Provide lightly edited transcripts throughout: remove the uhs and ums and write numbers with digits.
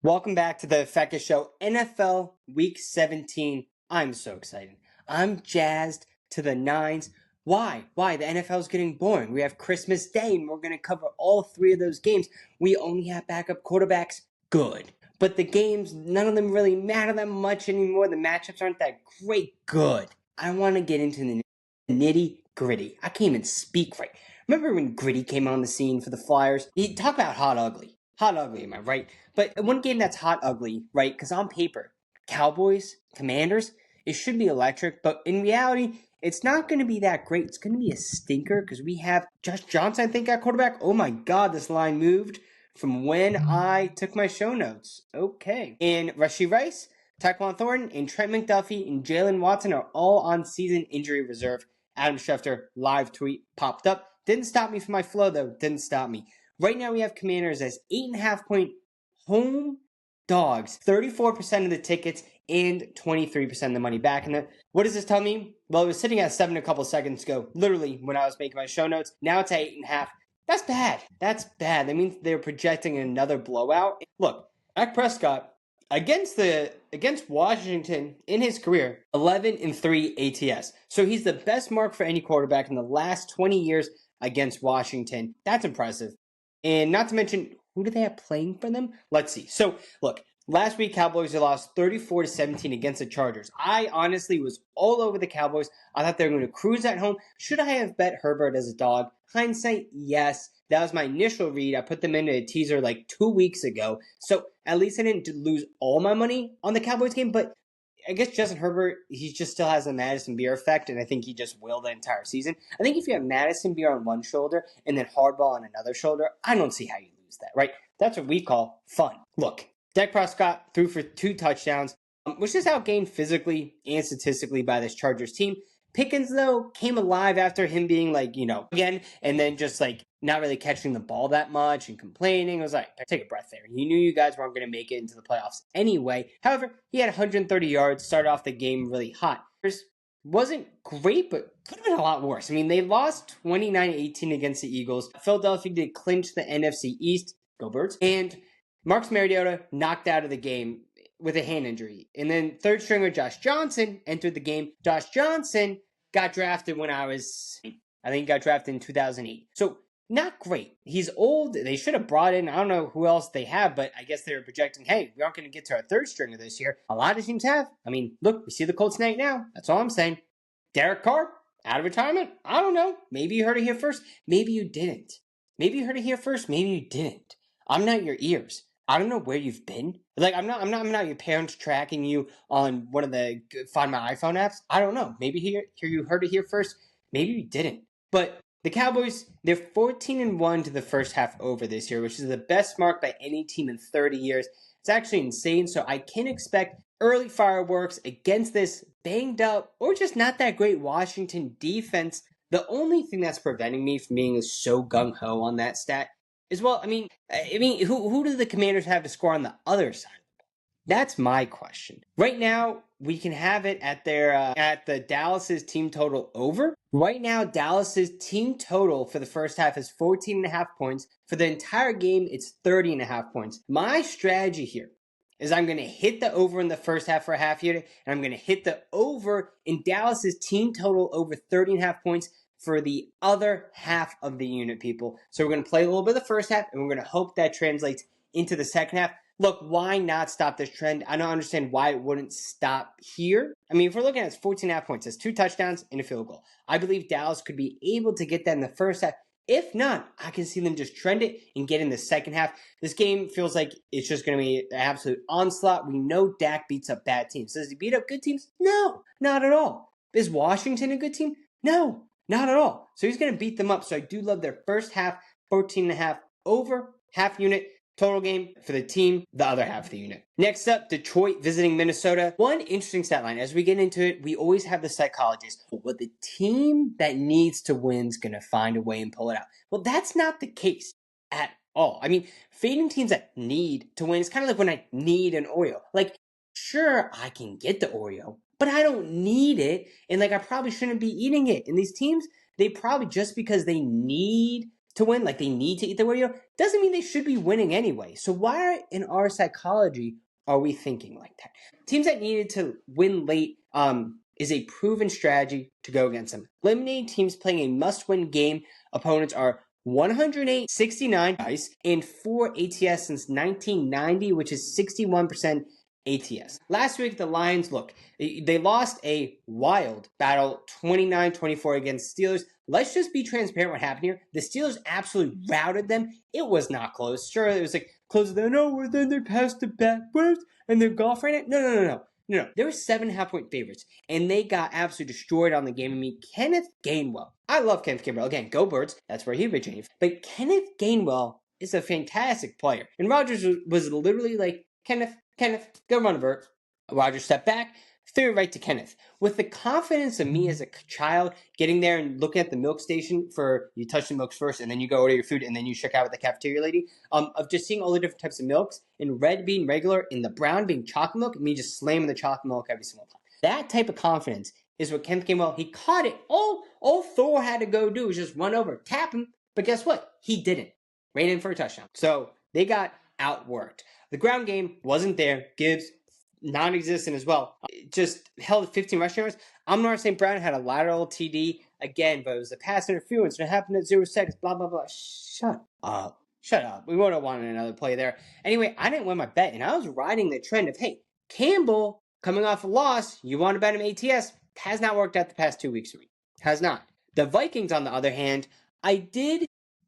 Welcome back to the Affaka Show, NFL Week 17. I'm so excited. I'm jazzed to the nines. Why? The NFL is getting boring. We have Christmas Day, and we're going to cover all three of those games. We only have backup quarterbacks. Good. But the games, none of them really matter that much anymore. The matchups aren't that great. Good. I want to get into the nitty-gritty. I can't even speak right. Remember when Gritty came on the scene for the Flyers? He talk about hot ugly. Hot ugly, am I right? But one game that's hot ugly, right? Because on paper, Cowboys-Commanders, it should be electric. But in reality, it's not going to be that great. It's going to be a stinker because we have Josh Johnson, I think, at quarterback. Oh my God, this line moved from when I took my show notes. Okay. And Rashee Rice, Tyquan Thornton, and Trent McDuffie, and Jalen Watson are all on season injury reserve. Adam Schefter live tweet popped up. Didn't stop me from my flow, though. Didn't stop me. Right now, we have Commanders as 8.5-point home dogs, 34% of the tickets and 23% of the money back. And what does this tell me? Well, it was sitting at 7 a couple seconds ago, literally when I was making my show notes. Now it's at 8.5. That's bad. That's bad. That means they're projecting another blowout. Look, Dak Prescott against Washington in his career, 11-3 ATS. So he's the best mark for any quarterback in the last 20 years against Washington. That's impressive. And not to mention, who do they have playing for them? Let's see. So, look, last week, Cowboys lost 34-17 against the Chargers. I honestly was all over the Cowboys. I thought they were going to cruise at home. Should I have bet Herbert as a dog? Hindsight, yes. That was my initial read. I put them into a teaser like 2 weeks ago. So, at least I didn't lose all my money on the Cowboys game, but I guess Justin Herbert, he just still has the Madison Beer effect, and I think he just will the entire season. I think if you have Madison Beer on one shoulder and then Hardball on another shoulder, I don't see how you lose that, right? That's what we call fun. Look, Dak Prescott threw for 2 touchdowns, which is outgained physically and statistically by this Chargers team. Pickens, though, came alive after him being again, and then just not really catching the ball that much and complaining. I was like, take a breath there. You knew you guys weren't going to make it into the playoffs anyway. However, he had 130 yards, started off the game really hot. Wasn't great, but could have been a lot worse. I mean, they lost 29-18 against the Eagles. Philadelphia did clinch the NFC East. Go Birds. And Marcus Mariota knocked out of the game with a hand injury. And then third stringer Josh Johnson entered the game. Josh Johnson got drafted when I think he got drafted in 2008. So not great. He's old. They should have brought in, I don't know who else they have, but I guess they were projecting, hey, we aren't going to get to our third stringer this year. A lot of teams have. I mean, look, we see the Colts tonight now. That's all I'm saying. Derek Carr, out of retirement? I don't know. Maybe you heard it here first. Maybe you didn't. Maybe you heard it here first. Maybe you didn't. I'm not your ears. I don't know where you've been. I'm not your parents tracking you on one of the Find My iPhone apps. I don't know. Maybe here you heard it here first. Maybe you didn't. But the Cowboys, they're 14-1 to the first half over this year, which is the best mark by any team in 30 years. It's actually insane. So I can expect early fireworks against this banged up or just not that great Washington defense. The only thing that's preventing me from being so gung-ho on that stat is, well, I mean, who do the Commanders have to score on the other side? That's my question. Right now, we can have it at the Dallas's team total over. Right now, Dallas's team total for the first half is 14.5 points. For the entire game, it's 30.5 points. My strategy here is I'm going to hit the over in the first half for a half unit, and I'm going to hit the over in Dallas's team total over 30.5 points for the other half of the unit, people. So we're going to play a little bit of the first half, and we're going to hope that translates into the second half. Look, why not stop this trend? I don't understand why it wouldn't stop here. I mean, if we're looking at it, it's 14.5 points. It's 2 touchdowns and a field goal. I believe Dallas could be able to get that in the first half. If not, I can see them just trend it and get in the second half. This game feels like it's just going to be an absolute onslaught. We know Dak beats up bad teams. Does he beat up good teams? No, not at all. Is Washington a good team? No, not at all. So he's going to beat them up. So I do love their first half, 14.5 over, half unit. Total game for the team, the other half of the unit. Next up, Detroit visiting Minnesota. One interesting stat line. As we get into it, we always have the psychologist. Well, the team that needs to win is going to find a way and pull it out. Well, that's not the case at all. I mean, fading teams that need to win is kind of like when I need an Oreo. Sure, I can get the Oreo, but I don't need it. And I probably shouldn't be eating it. And these teams, they probably, just because they need to win, like they need to eat the radio, doesn't mean they should be winning anyway. So why in our psychology are we thinking like that? Teams that needed to win late is a proven strategy to go against them. Eliminating teams playing a must-win game opponents are 108, 69 dice, and 4 ATS since 1990, which is 61% ATS. Last week, the Lions, they lost a wild battle 29-24 against Steelers. Let's just be transparent what happened here. The Steelers absolutely routed them. It was not close. Sure, it was like close. No, then they're past the backwards and they're golf right now. No. They were 7.5-point favorites, and they got absolutely destroyed on the game. I mean, Kenneth Gainwell. I love Kenneth Gainwell. Again, go Birds. That's where he originated. But Kenneth Gainwell is a fantastic player. And Rodgers was literally like, Kenneth, go run a vert. Rodgers stepped back, threw it right to Kenneth. With the confidence of me as a child, getting there and looking at the milk station for you touch the milks first, and then you go order your food, and then you check out with the cafeteria lady, of just seeing all the different types of milks, and red being regular, and the brown being chocolate milk, and me just slamming the chocolate milk every single time. That type of confidence is what Kenneth Gainwell, he caught it. All Thor had to go do was just run over, tap him, but guess what? He didn't. Ran in for a touchdown. So they got outworked. The ground game wasn't there. Gibbs, non-existent as well. Just held 15 rushing yards. Amon-Ra St. Brown had a lateral TD again, but it was a pass interference and it happened at 0 seconds. Blah, blah, blah. Shut up. We would have wanted another play there. Anyway, I didn't win my bet, and I was riding the trend of, hey, Campbell coming off a loss, you want to bet him ATS. Has not worked out the past 2 weeks for me. Has not. The Vikings, on the other hand,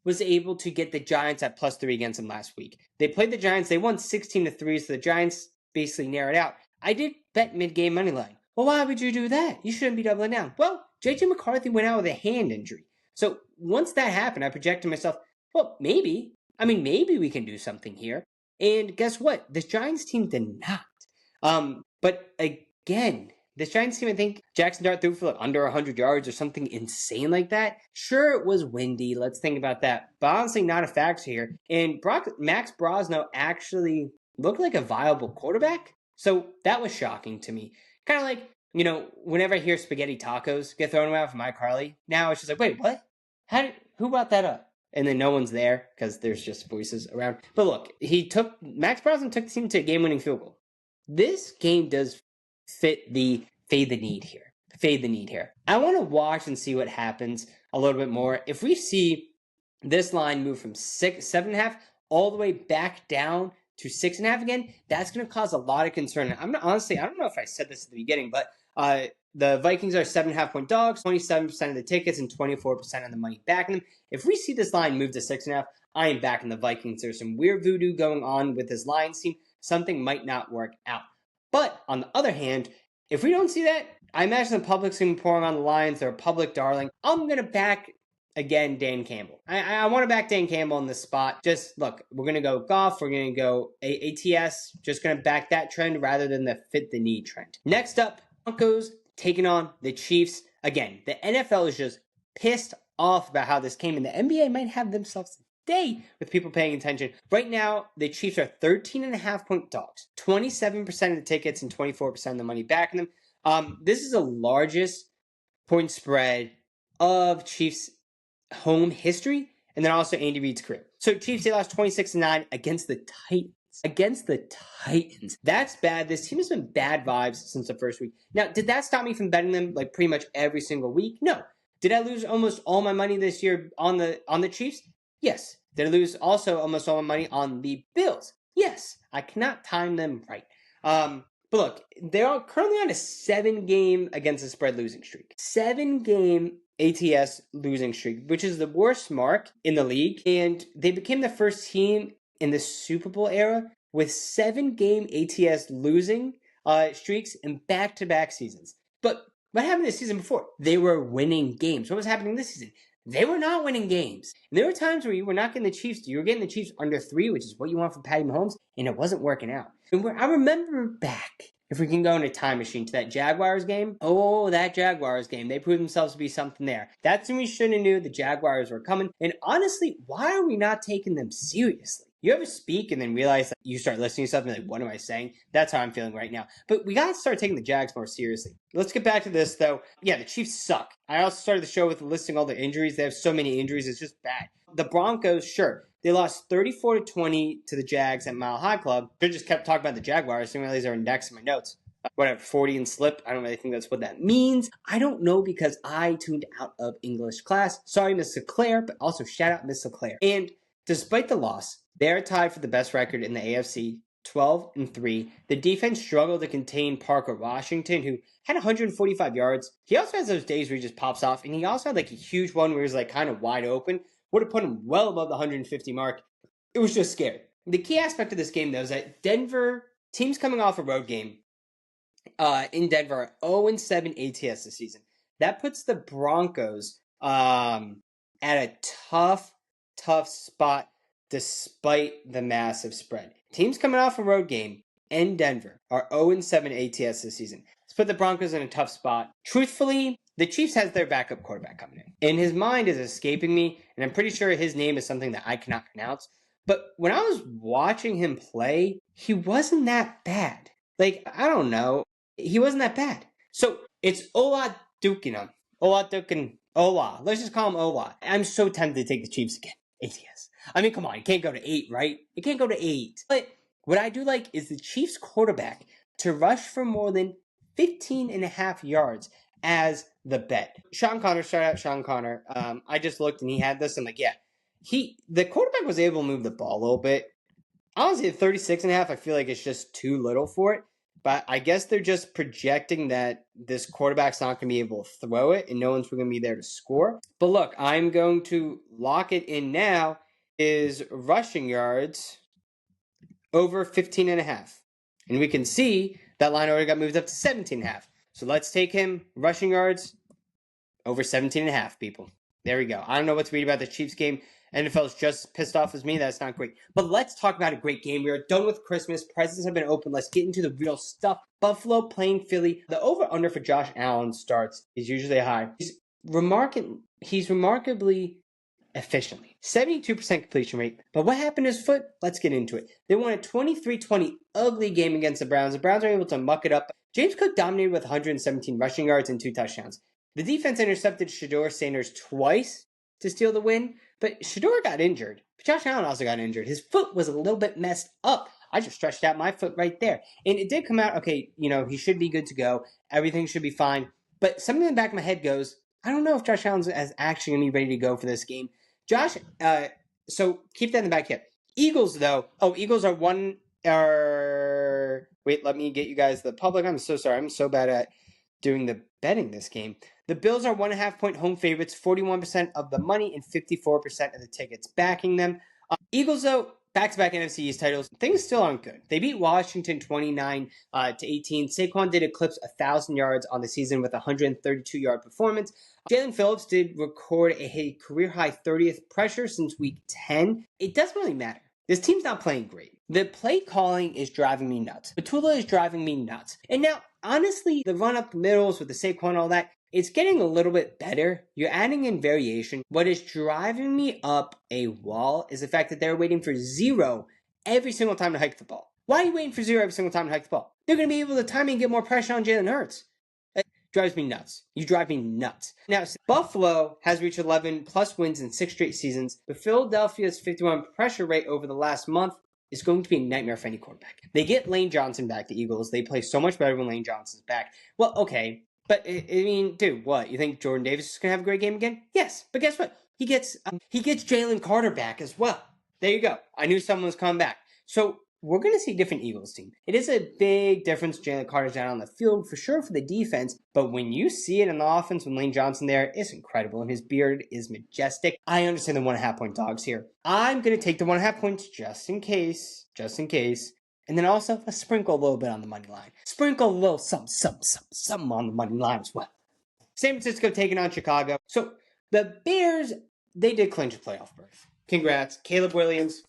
was able to get the Giants at +3 against them last week. They played the Giants. They won 16-3, so the Giants basically narrowed out. I did bet mid-game money line. Well, why would you do that? You shouldn't be doubling down. Well, J.J. McCarthy went out with a hand injury. So once that happened, I projected myself, well, maybe we can do something here. And guess what? This Giants team did not. But again, this Giants team, I think Jackson Dart threw for under 100 yards or something insane like that. Sure, it was windy. Let's think about that. But honestly, not a factor here. And Max Brosno actually looked like a viable quarterback. So that was shocking to me. Kind of like, whenever I hear spaghetti tacos get thrown around from Mike Harley, now it's just like, wait, what? Who brought that up? And then no one's there because there's just voices around. But look, Max Brosnan took the team to a game-winning field goal. This game does fit the fade the need here. I want to watch and see what happens a little bit more. If we see this line move from 7.5 all the way back down to 6.5 again, that's going to cause a lot of concern. I don't know if I said this at the beginning, but the Vikings are 7.5-point dogs, 27% of the tickets and 24% of the money backing them. If we see this line move to 6.5, I am backing the Vikings. There's some weird voodoo going on with this Lions team. Something might not work out. But on the other hand, if we don't see that, I imagine the public's going to be pouring on the Lions. They're a public darling. I'm going to back, again, Dan Campbell. I want to back Dan Campbell in this spot. Just, look, we're going to go Goff. We're going to go ATS. Just going to back that trend rather than the fit the need trend. Next up, Broncos taking on the Chiefs. Again, the NFL is just pissed off about how this came, and the NBA might have themselves day with people paying attention. Right now, the Chiefs are 13.5-point dogs, 27% of the tickets and 24% of the money backing them. This is the largest point spread of Chiefs home history, and then also Andy Reid's career. So Chiefs, they lost 26-9 against the Titans. That's bad. This team has been bad vibes since the first week. Now, did that stop me from betting them like pretty much every single week? No. Did I lose almost all my money this year on the Chiefs? Yes. Did I lose also almost all my money on the Bills? Yes. I cannot time them right. But look, they're currently on a 7-game against the spread losing streak. 7-game ATS losing streak, which is the worst mark in the league. And they became the first team in the Super Bowl era with 7-game ATS losing streaks in back-to-back seasons. But what happened this season before? They were winning games. What was happening this season? They were not winning games. And there were times where you were not getting the Chiefs. You were getting the Chiefs under 3, which is what you want from Patty Mahomes, and it wasn't working out. And I remember back, if we can go in a time machine, to that Jaguars game. Oh, that Jaguars game. They proved themselves to be something there. That's when we should have knew the Jaguars were coming. And honestly, why are we not taking them seriously? You ever speak and then realize that you start listening to something like, what am I saying? That's how I'm feeling right now. But we got to start taking the Jags more seriously. Let's get back to this, though. Yeah, the Chiefs suck. I also started the show with listing all the injuries. They have so many injuries. It's just bad. the Broncos, sure, they lost 34-20 to the Jags at Mile High Club. They just kept talking about the Jaguars. I didn't realize they were indexed in my notes. Whatever, 40 and slip. I don't really think that's what that means. I don't know because I tuned out of English class. Sorry, Miss Sinclair, but also shout out Miss Sinclair. And despite the loss, they're tied for the best record in the AFC, 12-3. The defense struggled to contain Parker Washington, who had 145 yards. He also has those days where he just pops off, and he also had like a huge one where he was like kind of wide open. Would have put him well above the 150 mark. It was just scary. The key aspect of this game, though, is that Denver, teams coming off a road game, in Denver, 0-7 ATS this season. That puts the Broncos at a tough spot despite the massive spread. Teams coming off a road game in Denver are 0-7 ATS this season. Let's put the Broncos in a tough spot. Truthfully, the Chiefs has their backup quarterback coming in. And his mind is escaping me, and I'm pretty sure his name is something that I cannot pronounce. But when I was watching him play, he wasn't that bad. Like, I don't know. He wasn't that bad. So it's Ola Dukina. Ola. Let's just call him Ola. I'm so tempted to take the Chiefs again. ATS. I mean, come on. It can't go to 8, right? It can't go to 8. But what I do like is the Chiefs quarterback to rush for more than 15.5 yards as the bet. Sean Connor, shout out Sean Connor. I just looked and he had this. I'm like, yeah. The quarterback was able to move the ball a little bit. Honestly, at 36.5, I feel like it's just too little for it. But I guess they're just projecting that this quarterback's not going to be able to throw it and no one's going to be there to score. But look, I'm going to lock it in now. Is rushing yards over 15.5. And we can see that line already got moved up to 17.5. So let's take him rushing yards over 17.5, people. There we go. I don't know what to read about the Chiefs game. NFL's just pissed off as me. That's not great. But let's talk about a great game. We are done with Christmas. Presents have been opened. Let's get into the real stuff. Buffalo playing Philly. The over-under for Josh Allen starts is usually high. He's remarkably efficiently. 72% completion rate. But what happened to his foot? Let's get into it. They won a 23-20 ugly game against the Browns. The Browns are able to muck it up. James Cook dominated with 117 rushing yards and 2 touchdowns. The defense intercepted Shedeur Sanders twice to steal the win, but Shedeur got injured. But Josh Allen also got injured. His foot was a little bit messed up. I just stretched out my foot right there. And it did come out, okay, he should be good to go. Everything should be fine. But something in the back of my head goes, I don't know if Josh Allen's actually going to be ready to go for this game. So keep that in the back here. Eagles, though. Eagles are wait, let me get you guys the public. I'm so sorry. I'm so bad at doing the betting this game. The Bills are 1.5 point home favorites, 41% of the money and 54% of the tickets backing them. Eagles, though, back-to-back NFC East titles. Things still aren't good. They beat Washington 29-18. Saquon did eclipse 1,000 yards on the season with a 132-yard performance. Jalen Phillips did record a career-high 30th pressure since week 10. It doesn't really matter. This team's not playing great. The play calling is driving me nuts. Batula is driving me nuts. And now, honestly, the run-up the middles with the Saquon and all that, it's getting a little bit better. You're adding in variation. What is driving me up a wall is the fact that they're waiting for 0 every single time to hike the ball. Why are you waiting for 0 every single time to hike the ball? They're going to be able to time and get more pressure on Jalen Hurts. It drives me nuts. You drive me nuts. Now, Buffalo has reached 11 plus wins in 6 straight seasons, but Philadelphia's 51 pressure rate over the last month is going to be a nightmare for any quarterback. They get Lane Johnson back, the Eagles. They play so much better when Lane Johnson's back. Well, okay. But, I mean, dude, what? You think Jordan Davis is going to have a great game again? Yes. But guess what? He gets Jalen Carter back as well. There you go. I knew someone was coming back. So, we're going to see a different Eagles team. It is a big difference. Jalen Carter's down on the field for sure for the defense. But when you see it in the offense with Lane Johnson there, it's incredible. And his beard is majestic. I understand the 1.5 point dogs here. I'm going to take the 1.5 points just in case. And then also, let's sprinkle a little bit on the money line. Sprinkle a little something on the money line as well. San Francisco taking on Chicago. So, the Bears, they did clinch a playoff berth. Congrats. Caleb Williams,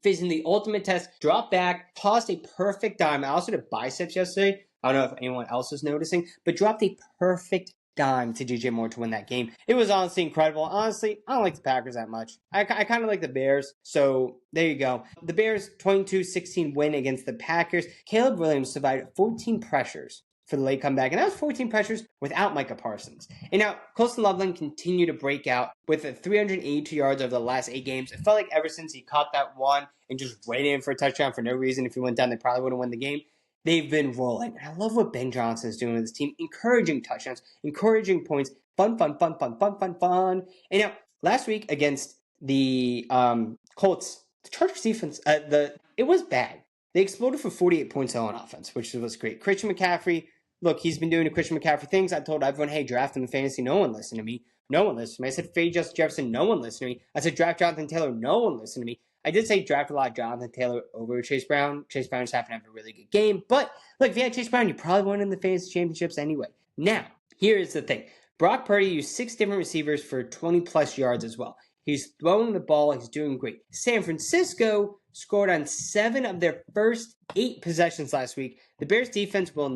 facing the ultimate test, dropped back, tossed a perfect dime. I also did biceps yesterday. I don't know if anyone else is noticing, but dropped a perfect dime to DJ Moore to win that game. It was honestly incredible. Honestly, I don't like the Packers that much. I kind of like the Bears, so there you go. The Bears 22-16 win against the Packers. Caleb Williams survived 14 pressures for the late comeback, and that was 14 pressures without Micah Parsons. And now, Colston Loveland continued to break out with 382 yards over the last 8 games. It felt like ever since he caught that one and just waited in for a touchdown for no reason, if he went down, they probably would have won the game. They've been rolling. And I love what Ben Johnson is doing with his team, encouraging touchdowns, encouraging points, fun. And now, last week against the Colts, the Chargers defense, it was bad. They exploded for 48 points on offense, which was great. Christian McCaffrey, look, he's been doing the Christian McCaffrey things. I told everyone, hey, draft him in fantasy. No one listened to me. I said, fade Justin Jefferson. No one listened to me. I said, draft Jonathan Taylor. No one listened to me. I did say draft a lot of Jonathan Taylor over Chase Brown. Chase Brown just happened to have a really good game. But, look, if you had Chase Brown, you probably won in the fantasy championships anyway. Now, here's the thing. Brock Purdy used 6 different receivers for 20-plus yards as well. He's throwing the ball. He's doing great. San Francisco scored on 7 of their first 8 possessions last week. The Bears defense will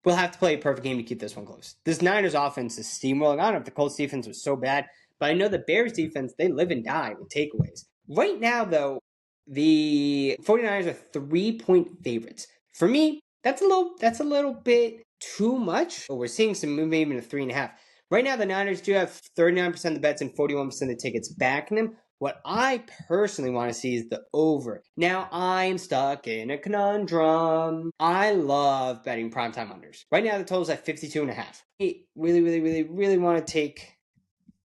have to play a perfect game to keep this one close. This Niners offense is steamrolling. I don't know if the Colts defense was so bad, but I know the Bears defense, they live and die with takeaways. Right now, though, the 49ers are 3-point favorites. For me, that's a little bit too much. But we're seeing some movement even to 3.5. Right now, the Niners do have 39% of the bets and 41% of the tickets backing them. What I personally want to see is the over. Now, I'm stuck in a conundrum. I love betting primetime unders. Right now, the total's at 52.5. I really want to take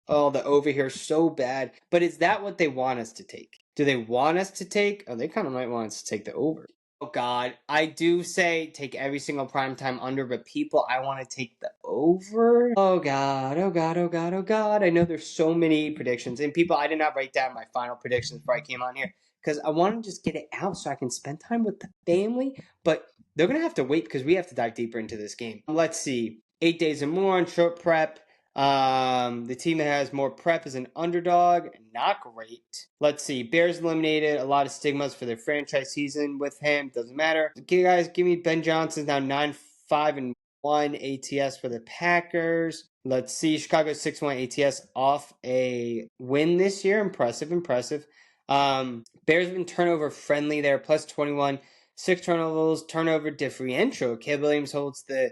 the over here so bad. But is that what they want us to take? Do they want us to take? Oh, they kind of might want us to take the over. Oh, God. I do say take every single primetime under, but people, I want to take the over. Oh, God. I know there's so many predictions. And people, I did not write down my final predictions before I came on here because I want to just get it out so I can spend time with the family. But they're going to have to wait because we have to dive deeper into this game. Let's see. 8 days or more on short prep. The team that has more prep is an underdog. Not great. Let's see. Bears eliminated. A lot of stigmas for their franchise season with him. Doesn't matter. Guys, give me Ben Johnson now 9-5-1 ATS for the Packers. Let's see. Chicago 6-1 ATS off a win this year. Impressive. Bears have been turnover friendly there. Plus 21. 6 turnovers. Turnover differential. Caleb Williams holds the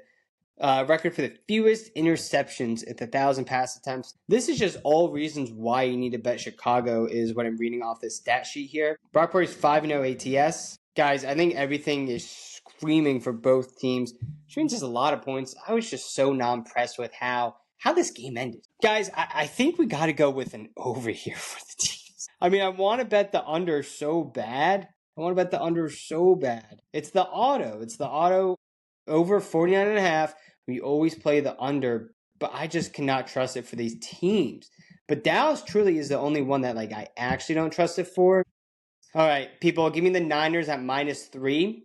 record for the fewest interceptions at 1,000 pass attempts. This is just all reasons why you need to bet Chicago is what I'm reading off this stat sheet here. Brock Purdy's 5-0 ATS. Guys, I think everything is screaming for both teams. Which means there's a lot of points. I was just so not impressed with how this game ended. Guys, I think we got to go with an over here for the teams. I mean, I want to bet the under so bad. It's the auto over 49.5. We always play the under, but I just cannot trust it for these teams. But Dallas truly is the only one that I actually don't trust it for. All right, people, give me the Niners at -3,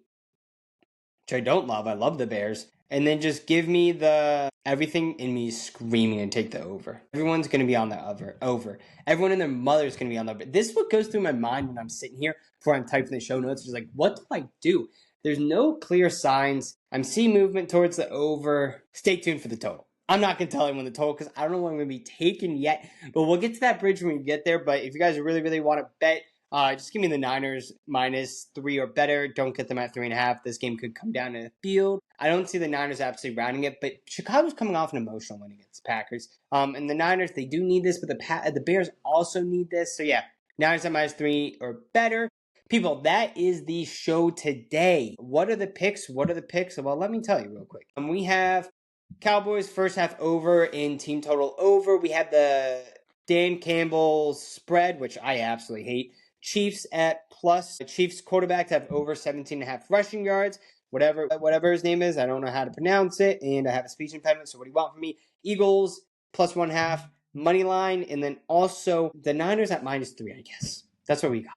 which I don't love. I love the Bears. And then just give me the everything in me screaming and take the over. Everyone's going to be on the over. Everyone and their mother's going to be on the over. This is what goes through my mind when I'm sitting here before I'm typing the show notes. It's like, what do I do? There's no clear signs. I'm seeing movement towards the over. Stay tuned for the total. I'm not going to tell anyone the total because I don't know what I'm going to be taking yet. But we'll get to that bridge when we get there. But if you guys really want to bet, just give me the Niners -3 or better. Don't get them at 3.5. This game could come down to the field. I don't see the Niners absolutely rounding it. But Chicago's coming off an emotional win against the Packers. And the Niners, they do need this. But the Bears also need this. So yeah, Niners at -3 or better. People, that is the show today. What are the picks? Well, let me tell you real quick. We have Cowboys first half over in team total over. We have the Dan Campbell spread, which I absolutely hate. Chiefs at plus. The Chiefs quarterback to have over 17.5 rushing yards. Whatever his name is, I don't know how to pronounce it, and I have a speech impediment, so what do you want from me? Eagles plus 1/2 money line, and then also the Niners at -3, I guess. That's what we got.